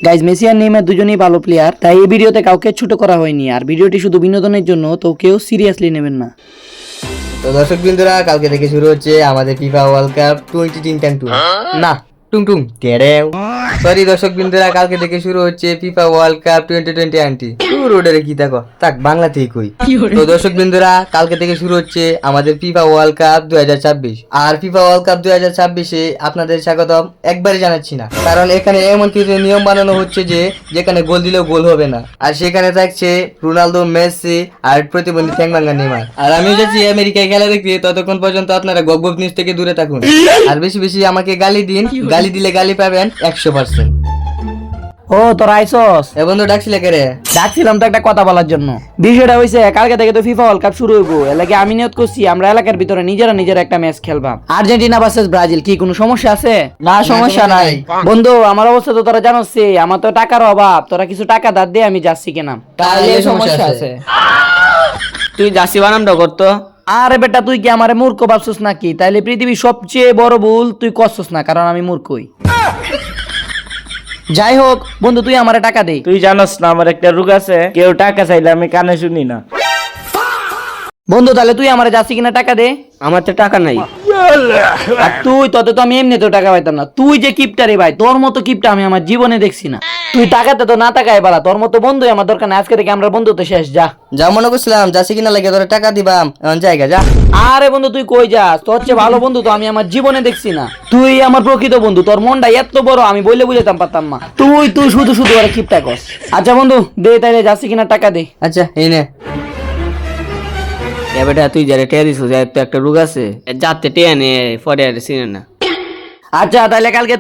Guys Messi আর Neymar দুজনেই ভালো player, তাই এই ভিডিওতে কাউকে ছোট করা হয়নি। আর ভিডিওটি শুধু বিনোদনের জন্য, তো কেউ সিরিয়াসলি নেবেন না। তো দর্শক বিন্দুরা, কালকে থেকে শুরু হচ্ছে আমাদের ফিফা ওয়ার্ল্ড কাপ 2022 না টুংটুং তেড়েও সরি দর্শক বিন্দুরা, কালকে থেকে শুরু হচ্ছে ফিফা ওয়ার্ল্ড কাপ 2020 রোডের কি থাকো তাক বাংলাতেই কই। তো দর্শক বিন্দুরা, কালকে থেকে শুরু হচ্ছে আমাদের ফিফা ওয়ার্ল্ড কাপ 2026। আর ফিফা ওয়ার্ল্ড কাপ 2026-এ আপনাদের স্বাগতম একবারই জানাচ্ছি না, কারণ এখানে এমন কিছু নিয়ম বানানো হচ্ছে যে যেখানে গোল দিলেও গোল হবে না। আর সেখানে থাকছে রোনালদো, মেসি আর প্রতিবন্ধী ঠ্যাংভাঙ্গা নেইমার। আর আমিও যাচ্ছি আমেরিকায় খেলা দেখতে, ততক্ষণ পর্যন্ত আপনারা গপ নিউজ থেকে দূরে থাকুন। আর বেশি বেশি আমাকে গালি দিন, গালি দিলে গালি পাবেন 100%। ও তোরা আইসস? এ বন্ধু ডাকছিলে কে রে? ডাকছিলাম তো একটা কথা বলার জন্য। বিষয়টা হইছে, কালকে থেকে তো ফিফা ওয়ার্ল্ড কাপ শুরু হইব। এলাকে আমি নিয়ত করছি আমরা এলাকার ভিতরে নিজেরা একটা ম্যাচ খেলবাম, আর্জেন্টিনা ভার্সেস ব্রাজিল। কি কোনো সমস্যা আছে? না, সমস্যা নাই। বন্ধু আমার অবস্থা তো তোরা জানোস, আমার তো টাকার অভাব। তোরা কিছু টাকা ধার দে, আমি যাচ্ছি কেনাম। তাহলে সমস্যা আছে। তুই জার্সি বানামটা করতো। আরে বেটা, তুই কি আমারে মূর্খ ভাবছিস নাকি? তাইলে পৃথিবীর সবচেয়ে বড় ভুল তুই করছিস না, কারণ আমি মূর্খই। যাই হোক বন্ধু, তুই আমারে টাকা দে। তুই জানোস না আমার একটা রোগ আছে, কেউ টাকা চাইলে আমি কানে শুনি না। বন্ধু তাহলে তুই আমারে যাচ্ছি কিনা টাকা দে। আমার তো টাকা নাই। আর তুই তোতে তো আমি এমনি তো টাকা পাইতাম না। তুই যে কিপটা রে ভাই, তোর মতো কিপটা আমি আমার জীবনে দেখছি না। তুই টাকাতে তো না টাকায় বাড়া, তোর মতো বন্ধু আমার দরকার না। আজকে থেকে আমরা বন্ধু তো শেষ। যা যা মনে করছিলাম যাচ্ছি কিনা লাগে তোরা টাকা দিবাম, এখন জায়গা যা। আরে বন্ধু তুই কই যাস? তোর চেয়ে ভালো বন্ধু তো আমি আমার জীবনে দেখছি না। তুই আমার প্রকৃত বন্ধু, তোর মনটা এত বড় আমি বললে বুঝাতাম পারতাম না। তুই শুধু ওরা কিপটা কর। আচ্ছা বন্ধু দে, তাইলে যাচ্ছি কিনা টাকা দে। আচ্ছা এই নে। এ বেটা তুই যারা টেয়া দিছিস, এর তো একটা রোগ আছে, যাতে টেয়া নে পরে আর চিনে না। আচ্ছা তাইলে কালকে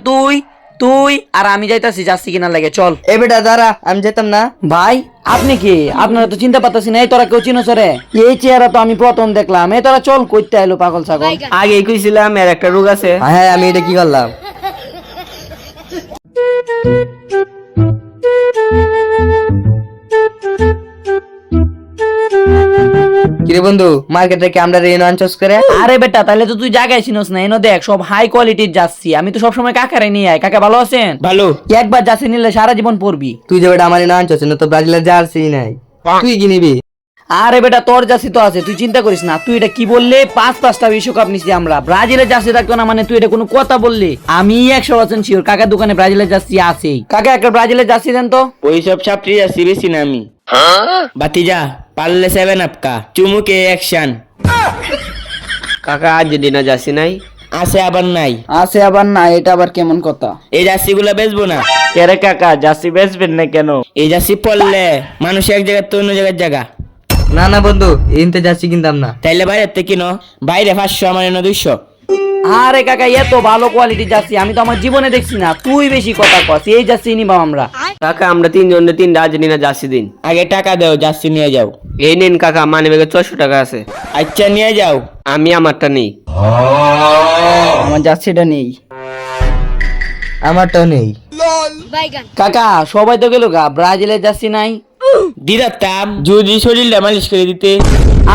তুই আর আমি যাইতাছি, যাচ্ছি কিনা লাগে চল। এ বেটা দাঁড়া, আমি যেতাম না। ভাই আপনি কি? আপনারা তো চিন্তা পাচ্ছি না। এই তোরা কেউ চিনোস রে? এই চেহারা তো আমি প্রথম দেখলাম। এই তোরা চল কইতে আইলো পাগল ছাগল। আগেই কইছিলাম এর একটা রোগ আছে। হ্যাঁ আমি এটা কি করলাম? কিরে বন্ধু, মার্কেটে কি আমরা রেন আনছস করে? আরে বেটা তাহলে তো তুই জায়গায় চিনোস না। এনো দেখ সব হাই কোয়ালিটির যাচ্ছি। আমি তো সবসময় কাকারে নিয়ে আই। কাকা ভালো আছেন? ভালো। একবার যাচ্ছি নিলে সারা জীবন পড়বি। তুই যে বেটা আমার না আনছস না, তো ব্রাজিলের জার্সি নাই, তুই কি নিবি? আরে বেটা তোর জার্সি তো আছে, তুই চিন্তা করিস না। তুই এটা কি বললে? পাঁচটা বিশ্বকাপ নিছি আমরা। ব্রাজিলের জার্সি থাকতো না মানে তুই এটা কোনো কথা বললি? আমি 100% শিওর কাকার দোকানে ব্রাজিলের জার্সি আছেই। কাকা একটা ব্রাজিলের জার্সি দেন তো। ওই সব ছাপড়ি যাচ্ছি বেশি না আমি। বাতিজা পারলে 7 আপ কা চুমুকে অ্যাকশন। কাকা আর্জেন্টিনা জার্সি নাই? আছে আবার নাই। আছে আবার না, এটা আবার কেমন কথা? এই জার্সি গুলা বেচবো না। কেরে কাকা জার্সি বেচবেন না কেন? এই জার্সি পরলে মানুষ এক জায়গায় তো অন্য জায়গা। না না বন্ধু, এনতে যাচ্ছি কিনতাম না। তাইলে বাইরে থেকে কিনো। বাইরে 500, আমার এনে 200। আরে কাকা এত ভালো কোয়ালিটি জার্সি আমি তো আমার জীবনে দেখছি না। তুই বেশি কথা কস। এই জার্সি নিবাম আমরা। কাকা আমরা 3 জনের 3টা আর্জেন্টিনা জার্সি দিন। আগে টাকা দাও, জার্সি নিয়ে যাও। এই নিন কাকা, মানে ব্যাগে 400 টাকা আছে। আচ্ছা নিয়ে যাও, আমি আমারটা নেই। আমার জার্সিটা নেই। আমারটাও নেই। কাকা সবাই তো গেল গা, ব্রাজিলের জার্সি নাই। দিদাতাম যদি শরীরটা মালিশ করে দিতে।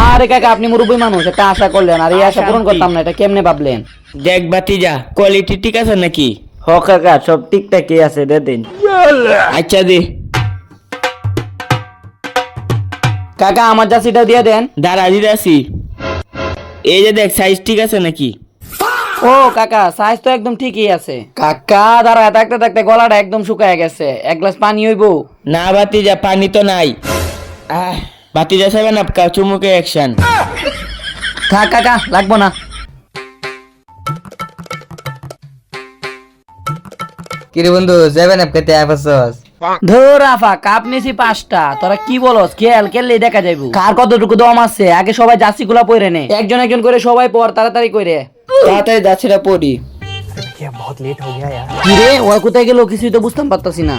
আরে কাকা আপনি মুরব্বী মানুষ, একটা আশা করলেন আর এই আশা পূরণ করতাম না, এটা কেমনে ভাবলেন? দেখ বাতিজা কোয়ালিটি ঠিক আছে নাকি? হ কাকা সব ঠিকঠাকই আছে, দে দিন। আচ্ছা দে। কাকা আমার জার্সিটা দিয়ে দেন। দাঁড়া দিদাসি। এই যে দেখ সাইজ ঠিক আছে নাকি? ও কাকা সাইজ তো একদম ঠিকই আছে। কাকা দাঁড়া, থাকতে গলাটা একদম শুকায় গেছে। এক গ্লাস পানি হইবো? না বাতিজা পানি তো নাই। বাতিজা 7 আপ কা চুমুকে অ্যাকশন। থাক কাকা লাগবো না। কিরে বন্ধু, যাবেন আপনি আইফাসস? ধর আফা কাপ নিছি 5টা। তোরা কি বলস? খেললে দেখা যাইবো কার কতটুকু দম আছে। আগে সবাই জার্সি গুলা পরে নে, একজন করে সবাই পর, তাড়াতাড়ি করে। তাড়াতাড়ি জার্সিটা পরি। কি রে ও কোথায় গেল? কিছুই তো বুঝতাম পারতাছি না।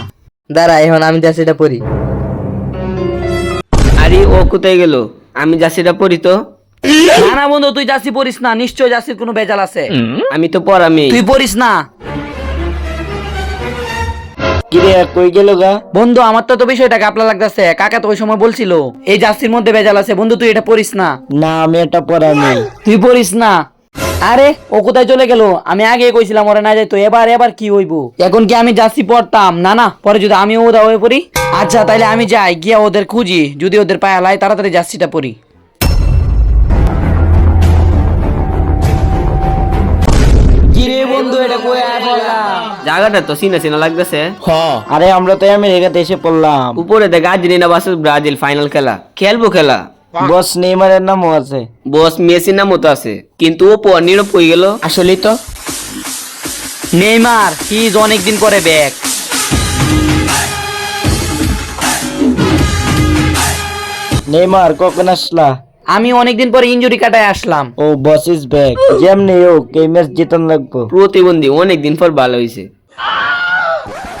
দাঁড়া, এখন আমি জার্সিটা পরি। আরে ও কোথায় গেল? আমি জার্সিটা পরি তো। না বন্ধু তুই জার্সি পরিস না, নিশ্চয় জার্সির কোনো বেজাল আছে। আমি তো পরামি। তুই পরিস না। কিরে কই গেল গা? বন্ধু আমার তো বিষয়টা গাপলা লাগতেছে। কাকা তো ওই সময় বলছিল এই জার্সির মধ্যে বেজাল আছে। বন্ধু তুই এটা পরিস না। না আমি এটা পরামি। তুই পরিস না। আরে ও কোথায় চলে গেল? আমি আগে কইছিলাম ওরা না যাইতো, এবার কি হইব? এখন কি আমি জার্সি পরতাম? না না, পরে যদি আমি ওদা হয়ে পড়ি। আচ্ছা তাইলে আমি যাই, গিয়া ওদের খুঁজি, যদি ওদের পায়া লাই তাড়াতাড়ি জার্সিটা পরি। কিরে বন্ধু, এটা কই আয় বললাম? জায়গাটা তো চিনা চিনা লাগতেছে। হ, আরে আমরা তো আমেরিকাতে এসে পড়লাম। উপরে দেখ আর্জেন্টিনা ভার্সেস ব্রাজিল ফাইনাল খেলা, খেলবো খেলা। বস নেইমারের নামও আছে। বস মেসির নাম মতো আছে, কিন্তু ও নীরব হয়ে গেল। আসলেই তো। নেইমার হিজ অনেকদিন পরে ব্যাক। নেইমার কখন আসলা? আমি অনেকদিন পরে ইনজুরি কাটায় আসলাম। ও বস ইজ ব্যাক। যেমনি হোক এই ম্যাচ জিতান লাগবো। প্রতিবন্ধী অনেকদিন পর ভালো হয়েছে।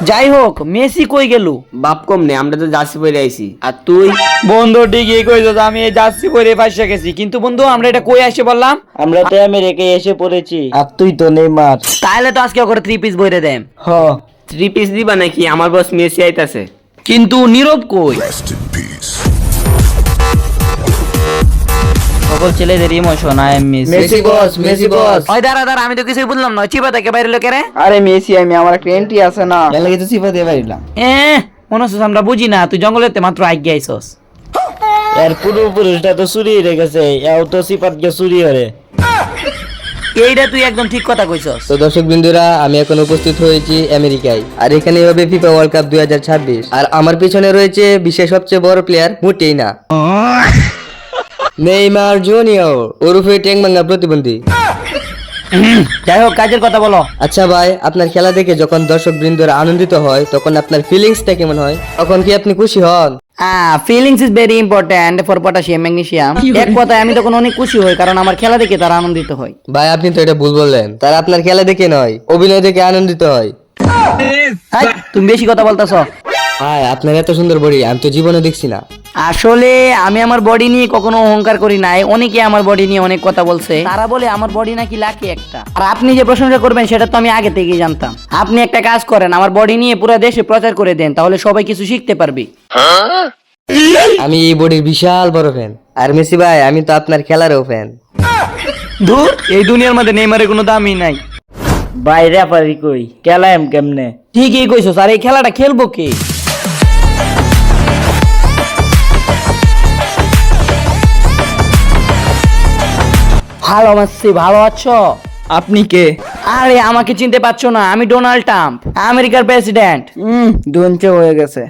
যাই হোক, মেসি কই গেল? বাপ কম নেই, আমরা তো জার্সি পরে আইছি। আর তুই? বন্ধু ঠিকই কইছো, আমি এই জার্সি পরে ফাঁসে গেছি, কিন্তু বন্ধু আমরা এটা কই আসে বললাম? আমরা তো আমেরিকায় এসে পড়েছি। আর তুই তো নেইমার। তাহলে তো আজকে করে 3 পিস বইরে দেন। হ, 3 পিস দিবা নাকি? আমার বস মেসি আইতাছে। কিন্তু নীরব কই? সকল ছেলেদের emotion I am Messi. Messi boss, Messi boss. ওই দাঁড়া, আমি তো কিছুই বুঝলাম না, চিপা থেকে বাইরে লোকে রে। আরে মেসি আমি, আমার একটা এন্ট্রি আছে না, এর লাগি তো সিফা দিয়ে পারিলাম। মনে হচ্ছে আমরা বুঝি না, তুই জঙ্গলেতে মাত্র আগে আইছস। এর পূর্বপুরুষটা তো চুরি হয়ে গেছে, এও তো সিফাত গে চুরি হরে। এইটা তুই একদম ঠিক কথা কইছস। তো দর্শক বিন্দুরা, আমি এখন উপস্থিত হয়েছি আমেরিকায়, আর এখানে হবে ফিফা ওয়ার্ল্ড কাপ 2026। আর আমার পিছনে রয়েছে বিশ্বের সবচেয়ে বড় প্লেয়ার, মোটেই না, নেইমার জুনিয়র ওরফে ট্যাংবাঙ্গা প্রতিবন্ধী। যাই হোক, কাজের কথা বলো। আচ্ছা ভাই, আপনার খেলা দেখে যখন দর্শক বৃন্দরা আনন্দিত হয় তখন আপনার ফিলিংসটা কেমন হয়? তখন কি আপনি খুশি হন? Feelings is very important for potassium magnesium. এক কথায় আমি তখন অনেক খুশি হই, কারণ আমার খেলা দেখে তারা আনন্দিত হয়। ভাই আপনি তো এটা ভুল বললেন, তারা আপনার খেলা দেখে নয়, অভিনয় দেখে আনন্দিত হয়। হাই, তুমি বেশি কথা বলতেছ। ভাই আপনার এত সুন্দর বডি আমি তো জীবনে দেখছি না। আসলে আমি আমার বডি নিয়ে কখনো অহংকার করি নাই। অনেকে আমার বডি নিয়ে অনেক কথা বলছে, তারা বলে আমার বডি নাকি লাকি একটা। আর আপনি যে প্রশংসা করবেন সেটা তো আমি আগে থেকেই জানতাম। আপনি একটা কাজ করেন, আমার বডি নিয়ে পুরো দেশে প্রচার করে দেন, তাহলে সবাই কিছু শিখতে পারবে। আমি এই বডির বিশাল বড় ফ্যান। আর মেসি ভাই, আমি তো আপনার খেলারও ফ্যান। ধুর, এই দুনিয়ার মধ্যে নেইমারের কোনো দামই নাই। বাইরে পারি কই খেলাম কেমনে? ঠিকই কইছো স্যার, এই খেলাটা খেলবো কে? ভালো আছি, ভালো আছো? আপনি কে? আরে আমাকে চিনতে পারছো না? আমি ডোনাল্ড ট্রাম্প, আমেরিকার প্রেসিডেন্ট। দুঞ্চে হয়ে গেছে।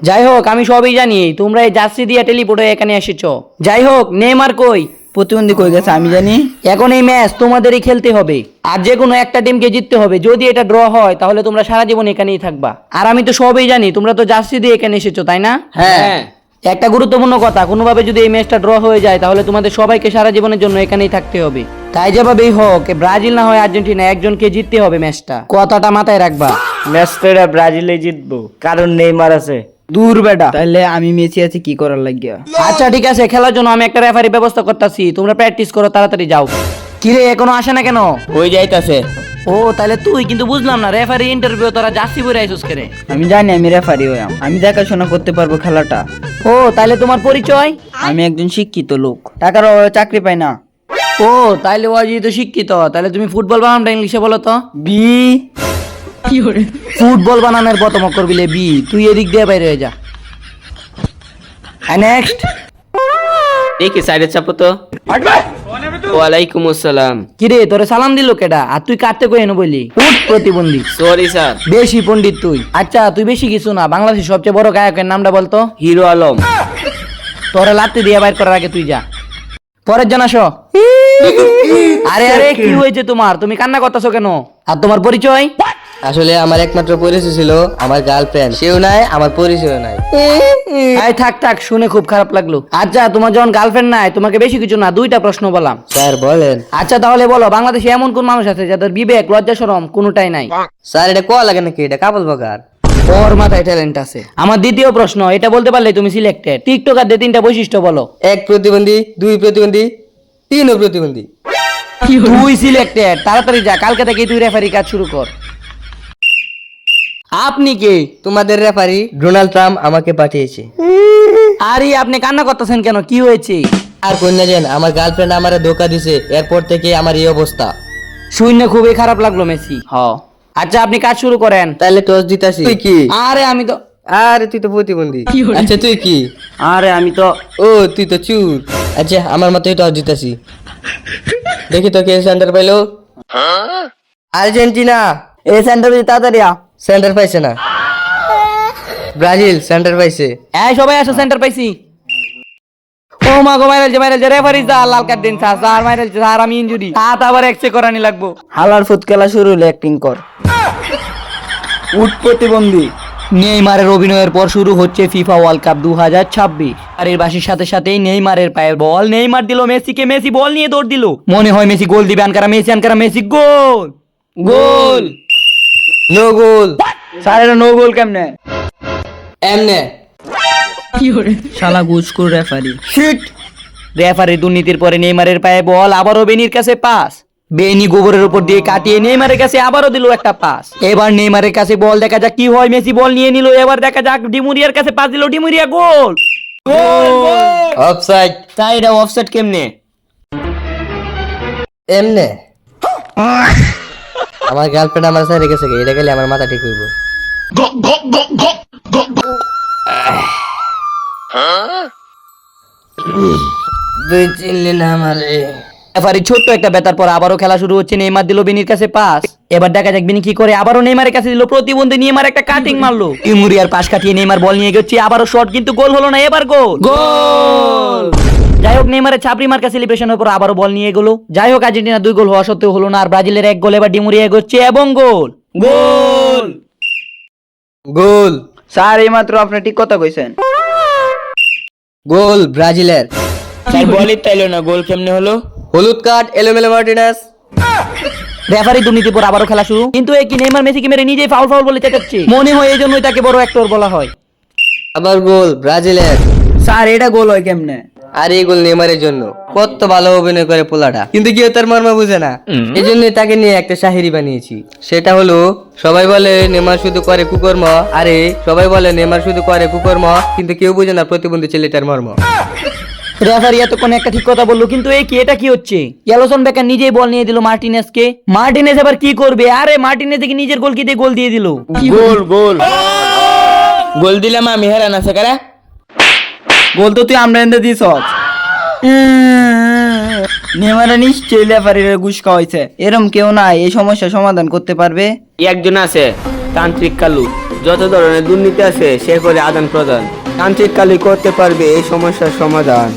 যাই হোক, আমি সবই জানি, তোমরা এই জার্সি দিয়ে টেলিপোর্টে এখানে এসেছো। যাই হোক, নেইমার কই? প্রতিবন্ধী কই গেছে আমি জানি। এখন এই ম্যাচ তোমাদেরই খেলতে হবে, আর যে কোনো একটা টিমকে জিততে হবে। যদি এটা ড্র হয় তাহলে তোমরা সারা জীবন এখানেই থাকবা। আর আমি তো সবই জানি, তোমরা তো জার্সি দিয়ে এখানে এসেছো, তাই না? হ্যাঁ। একটা গুরুত্বপূর্ণ কথা, কোনোভাবে যদি এই ম্যাচটা ড্র হয়ে যায় তাহলে তোমাদের সবাইকে সারা জীবনের জন্য এখানেই থাকতে হবে। তাই যেভাবেই হোক, ব্রাজিল না হয় আর্জেন্টিনা, একজনকে জিততে হবে ম্যাচটা। কথাটা মাথায় রাখবা। ম্যাচটা ব্রাজিলে জিতবো, কারণ নেইমার আছে। দূর বেটা। তাইলে আমি মেসি আছি, কি করার লাগিয়া? আচ্ছা ঠিক আছে, খেলার জন্য আমি একটা রেফারি ব্যবস্থা করতেছি, তোমরা প্র্যাকটিস করো, তাড়াতাড়ি যাও। কিরে এখনো আসে না কেন? হয়ে যাইতাছে। ও তাহলে তুই, কিন্তু বুঝলাম না, রেফারি ইন্টারভিউ তোরা জার্সি পরে আইছস কেরে? আমি জানি আমি রেফারি হইয়াম, আমি দেখাশোনা করতে পারবো খেলাটা। ও তাহলে তোমার পরিচয়? আমি একজন শিক্ষিত লোক, টাকার অভাবে চাকরি পাই না। ও তাইলে ও যেহেতু শিক্ষিত, তাহলে তুমি ফুটবল বানানোটা ইংলিশে বলো তো। বি। ফুটবল বানানোর প্রথম অক্ষর বিলে বি। তুই এদিক দিয়ে বাইরে হয়ে যা। নেক্সট। দেখি সাইডে চাপো তো। ওয়ালাইকুম আসসালাম। কিরে তোরে সালাম দিল কেডা? আর তুই কাটতে কই এনে বলি? উঠ প্রতিবন্ধী। Sorry sir. বেশি পণ্ডিত তুই। আচ্ছা তুই বেশি কিছু না, বাংলাদেশের সবচেয়ে বড় গায়কের নামটা বলতো। হিরো আলম। তোরে লাত্তি দিয়ে বাইর করার আগে তুই যা। পরের জন আসো। আরে আরে কি হয়েছে তোমার? তুমি কান্না করতেছো কেন? আর তোমার পরিচয়? আসলে আমার একমাত্র পরিচয় ছিল আমার গার্লফ্রেন্ড, সেও নাই, আমার পরিচয় নাই। এই থাক, শুনে খুব খারাপ লাগলো। আচ্ছা তোমার যখন গার্লফ্রেন্ড নাই, তোমাকে বেশি কিছু না, 2টা প্রশ্ন বললাম। স্যার বলেন। আচ্ছা তাহলে বলো, বাংলাদেশে এমন কোন মানুষ আছে যাদের বিবেক, লজ্জা, শরম কোনোটাই নাই? স্যার এটা কোয়া লাগে নাকি? এটা কাবল বাগার। ওর মাথায় ট্যালেন্ট আছে। আমার দ্বিতীয় প্রশ্ন, এটা বলতে পারলে তুমি সিলেক্টেড। টিকটকারদের 3টা বৈশিষ্ট্য বলো। 1 প্রতিবন্ধী, 2 প্রতিবন্ধী, 3 প্রতিবন্ধী। তুই সিলেক্টেড, তাড়াতাড়ি যা, কালকে থেকে তুই রেফারি কাজ শুরু কর। আপনি কে? তোমাদের রেফারি ডোনাল্ড ট্রাম্প আমাকে পাঠিয়েছে। আরে আপনি কান্না করতেছেন কেন? কি হয়েছে? আর কন্যা যেন আমার গার্লফ্রেন্ড আমারে ধোকা দিছে, এরপর থেকে আমার এই অবস্থা। শূন্য খুবই খারাপ লাগলো মেসি। আচ্ছা আপনি কাজ শুরু করেন। তাহলে টস দিতাছি। তুই কি? আরে আমি তো আরে তুই তো প্রতিবন্ধী। আচ্ছা তুই কি? আরে আমি তো ও তুই তো চুর। আচ্ছা আমার মতোই টস দিতাছি। দেখি তো কে সেন্টার পাইলো। আর্জেন্টিনা। এই সেন্টার তাড়াতাড়ি আ। সেন্টার পাইছে না। ব্রাজিল সেন্টার পাইছে। এই সবাই আসো, সেন্টার পাইছি। ও মা গো, মাইরাল রেফারি যা লাল কার্ড দিন স্যার, মাইরাল স্যার আমি ইনজুরি, হাত আবার এক্সরে করানি লাগবো। হালার ফুট খেলা শুরু হলে অ্যাক্টিং কর। উঠ প্রতিবন্ধী। নেইমারের অভিনয়ের পর শুরু হচ্ছে ফিফা ওয়ার্ল্ড কাপ 2026। আর এর বাসির সাথে সাথেই নেইমারের পায়ের বল, নেইমার দিল মেসিকে, মেসি বল নিয়ে দৌড় দিল। মনে হয় মেসি গোল দিবে, আনকারা Messi goal goal. No goal. Sir এটা নো গোল কেমনে? এমনে। শালা গুজকুর রেফারি। শিট। রেফারি দুর্নীতির পরে নেইমারের পায়ে বল, আবারও বেনির কাছে পাস। বেনি গোবরের উপর দিয়ে কাটিয়ে নেইমারের কাছে আবারও দিল একটা পাস। এবার নেইমারের কাছে বল, দেখা যাক কি হয়। মেসি বল নিয়ে নিল, এবার দেখা যাক ডিমুরিয়ার কাছে পাস দিল, ডিমুরিয়া গোল গোল। অফসাইড। তাই এটা অফসেট কেমনে? এমনে। আমার গার্লফ্রেন্ড আমার সাথে রেখেছে, এটা গেলে আমার মাথা ঠিক হইব। দুই চিনলি না আমারে। রেফারি ছোট্ট একটা বেতার পর আবারও খেলা শুরু হচ্ছে। নেইমার দিল বেনির কাছে পাস, এবার দেখা যাক বেনি কি করে। আবারও নেইমারের কাছে দিল প্রতিবন্ধী, নেইমার একটা কাটিং মারলো। ডিমুরিয়ার পাস কাটিয়ে নেইমার বল নিয়ে গেছে, আবারও শট, কিন্তু গোল হলো না। এবার গোল গোল। যাই হোক নেইমারের ছাপড়ি মার্কা সেলিব্রেশনের পর আবারও বল নিয়ে গেল। যাই হোক আর্জেন্টিনা 2 গোল হওয়া সত্ত্বেও হলো না, আর ব্রাজিলের 1 গোল। এবার ডিমুরিয়া এগোচ্ছে এবং গোল গোল গোল। স্যার এই মাত্র আপনি ঠিক কথা কইছেন। গোল ব্রাজিলের। তাই বলই তাইলো না, গোল কেমনে হলো? হলুদ কার্ড এলোমেলো মার্টিনেস। রেফারি দুর্নীতির পর আবারও খেলা শুরু, কিন্তু এই কি নেইমার মেসিকে মেরে নিজেই ফাউল ফাউল বলে চেঁচাচ্ছে। মনে হয় এই জন্যই তাকে বড় অ্যাক্টর বলা হয়। আবার গোল ব্রাজিলের। স্যার এটা গোল হয় কেমনে? আর এই গোল নেইমারের জন্য। কত ভালো অভিনয় করে পোলাটা, কিন্তু কেউ তার মর্ম বুঝে না। এই জন্যই তাকে নিয়ে একটা শাহিরি বানিয়েছি। সেটা হলো, সবাই বলে নেইমার শুধু করে কুকর্ম, আরে সবাই বলে নেইমার শুধু করে কুকর্ম, কিন্তু কেউ বুঝে না প্রতিবন্ধী ছেলেটার মর্ম। রেফারি এতক্ষণ একটা ঠিক কথা বললো, কিন্তু এই কি, এটা কি হচ্ছে? এলসন বেকার নিজেই বল নিয়ে দিল মার্টিনেজকে। মার্টিনেজ এবার কি করবে? আরে মার্টিনেজ দেখি নিজের গোল দিয়ে গোল দিয়ে দিল। গোল গোল গোল দিলাম আমি, হেরান আছে কারা? গোল তো তুই আমরা এনে দিছ। নেমারে নিশ্চয়ই রেফারির ঘুষ খাওয়াইছে। এরম কেউ না এই সমস্যা সমাধান করতে পারবে। একজন আছে তান্ত্রিক কালু, যত ধরনের দুর্নীতি আছে সে করে আদান প্রদান। তান্ত্রিক কালু করতে পারবে এই সমস্যার সমাধান।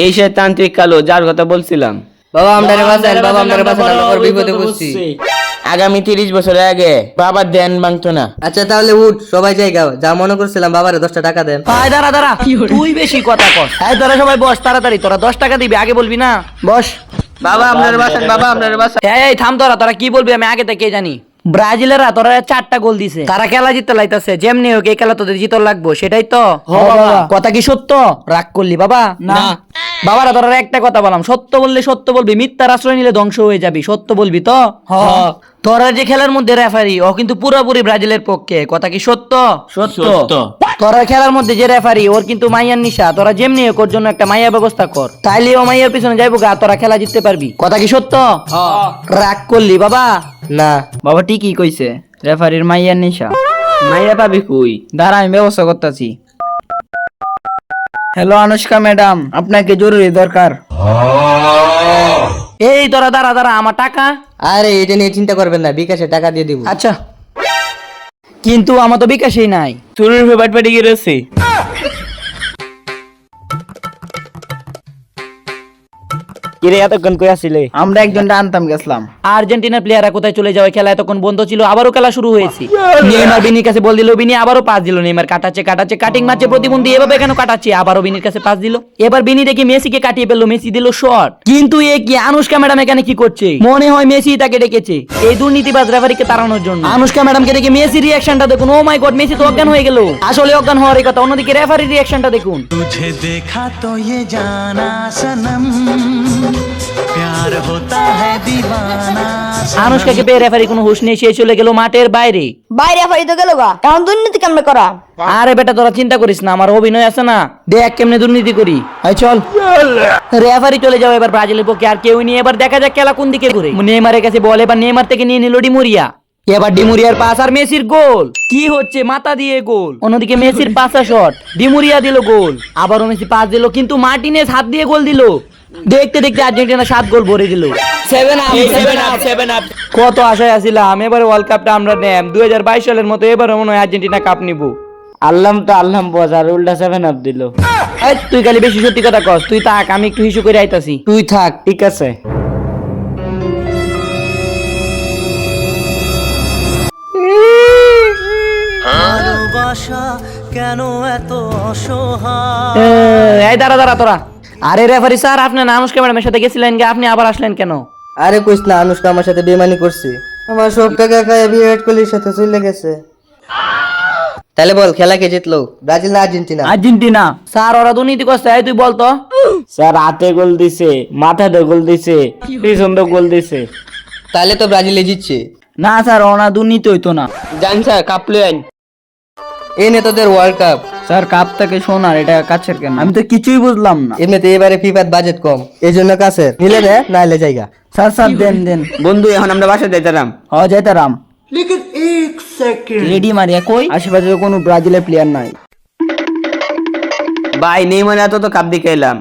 এই সে তান্ত্রিক কালু যার কথা বলছিলাম। বাবা আমদারে বাঁচান, বাবা আমদারে বাঁচান, আমরা বড় বিপদে পড়ছি। আগামী 30 বছর আগে বাবার ধ্যান ভাঙতো না। আচ্ছা তাহলে উঠ, সবাই জায়গা। যা মনে করছিলাম বাবারে 10টা টাকা দেন। ভাই দাঁড়া দাঁড়া, তুই বেশি কথা কর। এই তোরা সবাই বস তাড়াতাড়ি, তোরা 10 টাকা দিবি, আগে বলবি না। বস। বাবা আমদারে বাঁচান, বাবা আমদারে বাঁচান। এই থাম, তোরা কি বলবি আমি আগে থেকে জানি। ব্রাজিলেরা তোরা 4টা গোল দিছে, তারা খেলা জিততে লাইতাছে। যেমনি হোক এই খেলা তোদের জিতর লাগবো, সেটাই তো। কথা কি সত্য? রাগ করলি বাবা? না বাবারা তোরা একটা কথা বললাম, সত্য বললে সত্য বলবি, মিথ্যার আশ্রয় নিলে ধ্বংস হয়ে যাবি। সত্য বলবি তো? তোরা যে খেলার মধ্যে রেফারি, ও কিন্তু পুরোপুরি ব্রাজিলের পক্ষে। কথা কি সত্য? সত্য। তোরা খেলার মধ্যে যে রেফারি, ওর কিন্তু মাইয়ার নিশা। তোরা যেমনি হোক ওর জন্য একটা মাইয়ার ব্যবস্থা কর, তাইলে ও মাইয়ার পিছনে যাইবো গা, তোরা খেলা জিততে পারবি। কথা কি সত্য? রাগ করলি বাবা? না বাবা ঠিকই কইছে, রেফারির মাইয়ার নিশা। মাইয়া পাবি কই? দাঁড়া আমি ব্যবস্থা করতেছি। হ্যালো আনুষ্কা ম্যাডাম, আপনাকে জরুরি দরকার। এই তোরা দাঁড়া, আমার টাকা। আরে এটা নিয়ে চিন্তা করবেন না, বিকাশে টাকা দিয়ে দিব। আচ্ছা, কিন্তু আমার তো বিকাশই নাই। চুরির ফেবাট পেটে গিয়েছে। কিরে এতক্ষণ কই আসিলে? আমরা একজনটা আনতাম গেছিলাম। আর্জেন্টিনার প্লেয়াররা কোথায় চলে যাওয়া? খেলা এতক্ষণ বন্ধ ছিল, আবারও খেলা শুরু হয়েছে। নেইমার বিনির কাছে বল দিল, বিনি আবারও পাস দিল। নেইমার কাটাচ্ছে কাটিং মারছে প্রতিবন্ধী, এভাবে কেন কাটাচ্ছে? আবারও বিনির কাছে পাস দিল। এবার বিনি দেখি মেসিকে কাটিয়ে ফেললো, মেসি দিল শট। কিন্তু এ কি, আনুষ্কা ম্যাডাম এখানে কি করছে? মনে হয় মেসি তাকে ডেকেছে এই দুর্নীতিবাজ রেফারিকে তাড়ানোর জন্য। আনুষ্কা ম্যাডামকে দেখে মেসি রিয়াকশনটা দেখুন। ও মাই গড, মেসি তো অজ্ঞান হয়ে গেল। আসলে অজ্ঞান হওয়ার কথা, অন্যদিকে রেফারির রিয়াকশনটা দেখুন। तुझे देखा तो ये जाना सनम, प्यार होता है दीवाना আনুশকাকে পেয়ে রেফারি কোনো হুঁশ নেই, সে চলে গেল মাঠের বাইরে। বাইরে ফারি তো গেল গা, কারণ দুর্নীতি কেমনে করা। আরে বেটা তোরা চিন্তা করিস না, আমার অভিনয় আছে না, দেখ কেমনে দুর্নীতি করি। এই চল, রেফারি চলে যাও এবার ব্রাজিলের পক্ষে, আর কেউ নিয়ে এবার দেখা যাক খেলা কোন দিকে ঘুরে। নেইমারের কাছে বল, এবার নেইমার থেকে নিয়ে নিল ডিমুরিয়া। এবার ডিমুরিয়ার পাস আর মেসির গোল। কি হচ্ছে, মাথা দিয়ে গোল। অন্যদিকে মেসির পাসা শট, ডিমুরিয়া দিল গোল। আবারও মেসি পাস দিল, কিন্তু মার্টিনেজ হাত দিয়ে গোল দিল। দেখতে দেখতে আর্জেন্টিনা 7 গোল ভরে দিল। 7 আপ। কত আশায় আছিলাম এবারে ওয়ার্ল্ড কাপটা আমরা নেম। 2022 সালের মতো এবারে মনে হয় আর্জেন্টিনা কাপ নিব। আল্লাহ বস, আর উল্টা 7 আপ দিল। এই তুই খালি বেশি সত্যি কথা কস, তুই থাক, আমি একটু হিসু করে আইতাছি, তুই থাক। ঠিক আছে। ভালোবাসা কেন এত অসহায়? এই দাঁড়া দাঁড়া তোরা। আরে রেফারি স্যার, আপনি না আনুশকা ম্যাডামের সাথে গেছিলেন গে, আপনি আবার আসলেন কেন? আরে কইস না, আনুশকা আমার সাথে বেমানি করছে। আমার সব টাকা খায় বিরাট কোহলির সাথে চলে গেছে। তাহলে বল, খেলা কে জিতলো, ব্রাজিল না আর্জেন্টিনা? আর্জেন্টিনা। স্যার ওরা দুর্নীতি করছে, এই তুই বলতো। স্যার হাতে গোল দিছে, মাথাতে গোল দিছে, পিছন দিয়ে গোল দিছে। তাহলে তো ব্রাজিলে জিতছে। না স্যার, ওনা দুর্নীতি হইতো না। জান স্যার, কাপ লইন। এই নে তোদের ওয়ার্ল্ড কাপ। স্যার কাপ থেকে সোনার, এটা কাছের কেন? আমি তো কিছুই বুঝলাম না। এমনিতে এবারে ফিফার বাজেট কম, এই জন্য কাছের নিলে নে, নাইলে জায়গা। স্যার স্যার দেন। বন্ধু, এখন আমরা বাসা যাইতাম। যাইতারাম। রেডি মারিয়া কই? আশেপাশে তো কোনো ব্রাজিলের প্লেয়ার নাই। ভাই নেইমার এত তো কাপ দিকে এলাম।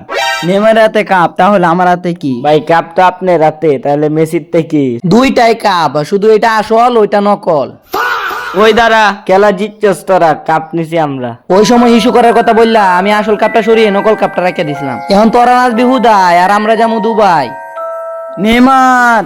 নেইমারের হাতে কাপ, তাহলে আমার হাতে কি? ভাই কাপ তো আপনার রাতে, তাহলে মেসির থেকে। দুইটাই কাপ, শুধু এটা আসল, ওইটা নকল। ওই দাঁড়া, খেলা জিতছস তোরা, কাপ নিছি আমরা। ওই সময় ইস্যু করার কথা বললা, আমি আসল কাপটা সরিয়ে নকল কাপটা রেখে দিছিলাম। এখন তোরা নাচবি হুদায়, আর আমরা যাবো দুবাই। নেইমার।